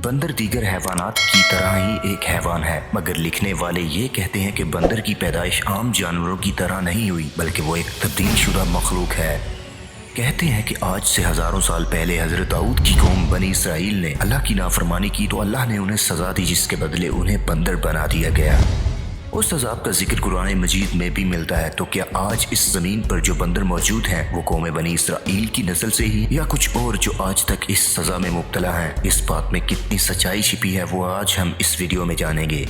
बंदर दीगर हैवानात की तरह ही एक हैवान है, मगर लिखने वाले ये कहते हैं कि बंदर की पैदाइश आम जानवरों की तरह नहीं हुई, बल्कि वो एक तब्दील शुदा मखलूक है। कहते हैं कि आज से हजारों साल पहले हजरत दाऊद की कौम बनी इसराइल ने अल्लाह की नाफरमानी की तो अल्लाह ने उन्हें सजा दी, जिसके बदले उन्हें बंदर बना दिया गया। उस अजाब का जिक्र कुरान मजीद में भी मिलता है। तो क्या आज इस जमीन पर जो बंदर मौजूद हैं वो कौम बनी इसराइल की नस्ल से ही, या कुछ और जो आज तक इस सजा में मुब्तला हैं? इस बात में कितनी सच्चाई छिपी है वो आज हम इस वीडियो में जानेंगे।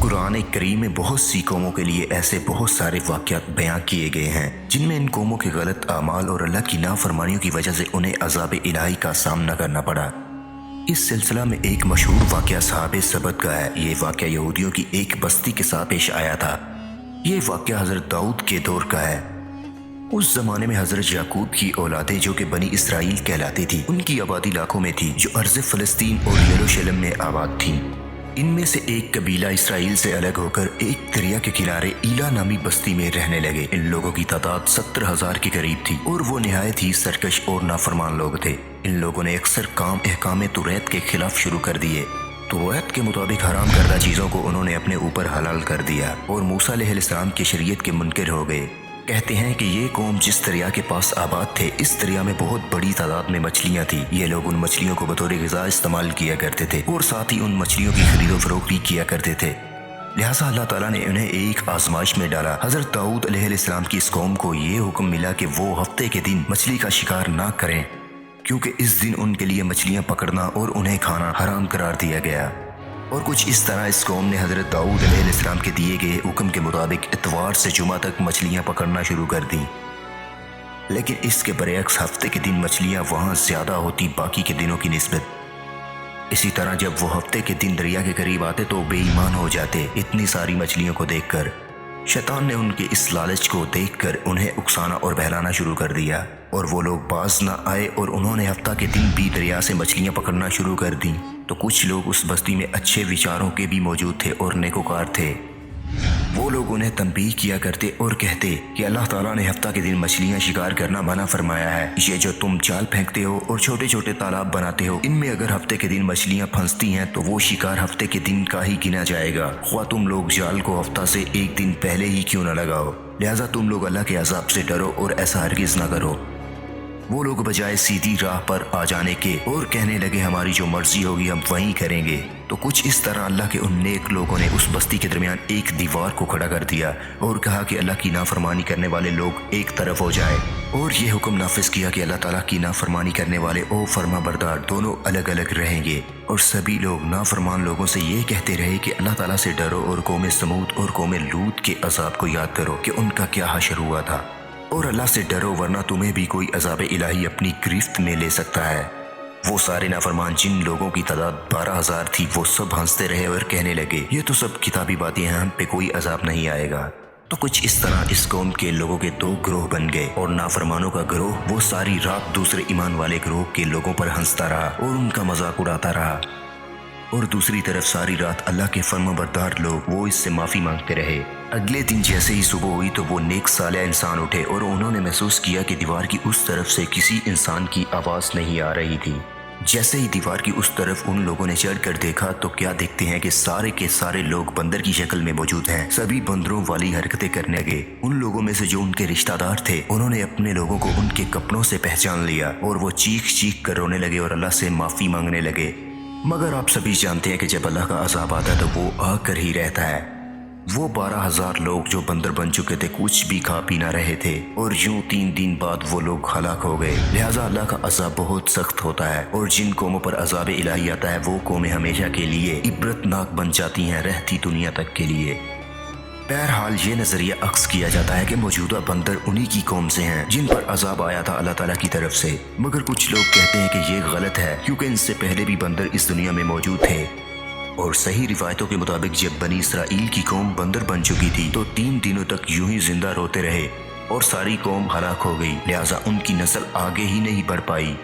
कुरान करीम में बहुत सी कौमों के लिए ऐसे बहुत सारे वाक़यात बयां किए गए हैं जिनमें इन कौमों के गलत आमाल और अल्लाह की नाफरमानियों की वजह से उन्हें अजाब इलाही का सामना करना पड़ा। इस सिलसिला में एक मशहूर वाक़या सहाबे सबत का है। ये वाक़या यहूदियों की एक बस्ती के साथ पेश आया था। ये वाक़या हज़रत दाऊद के दौर का है। उस ज़माने में हज़रत याकूब की औलादें जो कि बनी इसराइल कहलाती थी, उनकी आबादी लाखों में थी जो अर्ज़ फ़लस्तीन और यरूशलेम में आबाद थी। इनमें से एक कबीला इसराइल से अलग होकर एक दरिया के किनारे ईला नामी बस्ती में रहने लगे। इन लोगों की तादाद 70,000 के करीब थी और वो निहायत ही सरकश और नाफरमान लोग थे। इन लोगों ने अक्सर काम अहकाम तुरैत के खिलाफ शुरू कर दिए। तुरैत के मुताबिक हराम करदा चीज़ों को उन्होंने अपने ऊपर हलाल कर दिया और मूसा अलैहिस्सलाम की शरीयत के मुनकिर हो गए। कहते हैं कि ये कौम जिस दरिया के पास आबाद थे, इस दरिया में बहुत बड़ी तादाद में मछलियाँ थी। ये लोग उन मछलियों को बतौर ग़िज़ा इस्तेमाल किया करते थे और साथ ही उन मछलियों की खरीदो फरोख्त भी किया करते थे। लिहाजा अल्लाह ताला ने उन्हें एक आजमाइश में डाला। हज़रत दाऊद अलैहिस्सलाम की इस कौम को ये हुक्म मिला कि वो हफ्ते के दिन मछली का शिकार ना करें, क्योंकि इस दिन उनके लिए मछलियाँ पकड़ना और उन्हें खाना हराम करार दिया गया। और कुछ इस तरह इस कौम ने हज़रत दाऊद अलैहिस्सलाम के दिए गए हुक्म के मुताबिक इतवार से जुमा तक मछलियाँ पकड़ना शुरू कर दी। लेकिन इसके बरअक्स हफ्ते के दिन मछलियाँ वहाँ ज़्यादा होती बाकी के दिनों की निस्बत। इसी तरह जब वो हफ्ते के दिन दरिया के करीब आते तो बेईमान हो जाते इतनी सारी मछलियों को देखकर। शैतान ने उनके इस लालच को देखकर उन्हें उकसाना और बहलाना शुरू कर दिया और वो लोग बाज ना आए और उन्होंने हफ्ता के दिन भी दरिया से मछलियाँ पकड़ना शुरू कर दी। तो कुछ लोग उस बस्ती में अच्छे विचारों के भी मौजूद थे और नेकोकार थे। वो लोग उन्हें तंबीह किया करते और कहते कि अल्लाह ताला ने हफ्ता के दिन मछलियाँ शिकार करना मना फरमाया है। ये जो तुम जाल फेंकते हो और छोटे छोटे तालाब बनाते हो, इनमें अगर हफ्ते के दिन मछलियाँ फंसती हैं तो वो शिकार हफ्ते के दिन का ही गिना जाएगा, ख्वाह तुम लोग जाल को हफ्ता से एक दिन पहले ही क्यों न लगाओ। लिहाजा तुम लोग अल्लाह के अजाब से डरो और ऐसा हरगिज़ न करो। वो लोग बजाय सीधी राह पर आ जाने के और कहने लगे हमारी जो मर्जी होगी हम वहीं करेंगे। तो कुछ इस तरह अल्लाह के उन नेक लोगों ने उस बस्ती के दरमियान एक दीवार को खड़ा कर दिया और कहा कि अल्लाह की नाफरमानी करने वाले लोग एक तरफ हो जाए, और ये हुक्म नाफिज किया कि अल्लाह ताला की नाफरमानी करने वाले और फर्मा बरदार दोनों अलग अलग रहेंगे। और सभी लोग नाफरमान लोगों से ये कहते रहे कि अल्लाह ताला से डरो और कौम समूद और कौम लूत के अजाब को याद करो कि उनका क्या हशर हुआ था, और अल्लाह से डरो वरना तुम्हें भी कोई अजाब इलाही अपनी गिरफ्त में ले सकता है। वो सारे नाफरमान जिन लोगों की तादाद 12,000 थी, वो सब हंसते रहे और कहने लगे ये तो सब किताबी बातें हैं, हम पे कोई अजाब नहीं आएगा। तो कुछ इस तरह इस कौम के लोगों के दो ग्रोह बन गए और नाफरमानों का ग्रोह वो सारी रात दूसरे ईमान वाले ग्रोह के लोगों पर हंसता रहा और उनका मजाक उड़ाता रहा, और दूसरी तरफ सारी रात अल्लाह के फर्माबरदार लोग वो इससे माफ़ी मांगते रहे। अगले दिन जैसे ही सुबह हुई तो वो नेक साले इंसान उठे और उन्होंने महसूस किया कि दीवार की उस तरफ से किसी इंसान की आवाज़ नहीं आ रही थी। जैसे ही दीवार की उस तरफ उन लोगों ने चढ़ कर देखा तो क्या देखते हैं कि सारे के सारे लोग बंदर की शक्ल में मौजूद हैं। सभी बंदरों वाली हरकतें करने लगे। उन लोगों में से जो उनके रिश्तेदार थे उन्होंने अपने लोगों को उनके कपड़ों से पहचान लिया और वो चीख चीख कर रोने लगे और अल्लाह से माफ़ी मांगने लगे। मगर आप सभी जानते हैं कि जब अल्लाह का अजाब आता है तो वो आकर ही रहता है। वो 12,000 लोग जो बंदर बन चुके थे कुछ भी खा पी ना रहे थे और यूं 3 दिन बाद वो लोग हलाक हो गए। लिहाजा अल्लाह का अजाब बहुत सख्त होता है और जिन कौमों पर अजाब इलाही आता है वो कौमें हमेशा के लिए इबरतनाक बन जाती हैं, रहती दुनिया तक के लिए। बहरहाल ये नज़रिया अक्स किया जाता है कि मौजूदा बंदर उन्हीं की कौम से हैं जिन पर अजाब आया था अल्लाह ताला की तरफ से। मगर कुछ लोग कहते हैं कि ये गलत है, क्योंकि इनसे पहले भी बंदर इस दुनिया में मौजूद थे। और सही रिवायतों के मुताबिक जब बनी इसराइल की कौम बंदर बन चुकी थी तो 3 दिनों तक यूं ही जिंदा रोते रहे और सारी कौम हलाक हो गई। लिहाजा उनकी नस्ल आगे ही नहीं बढ़ पाई।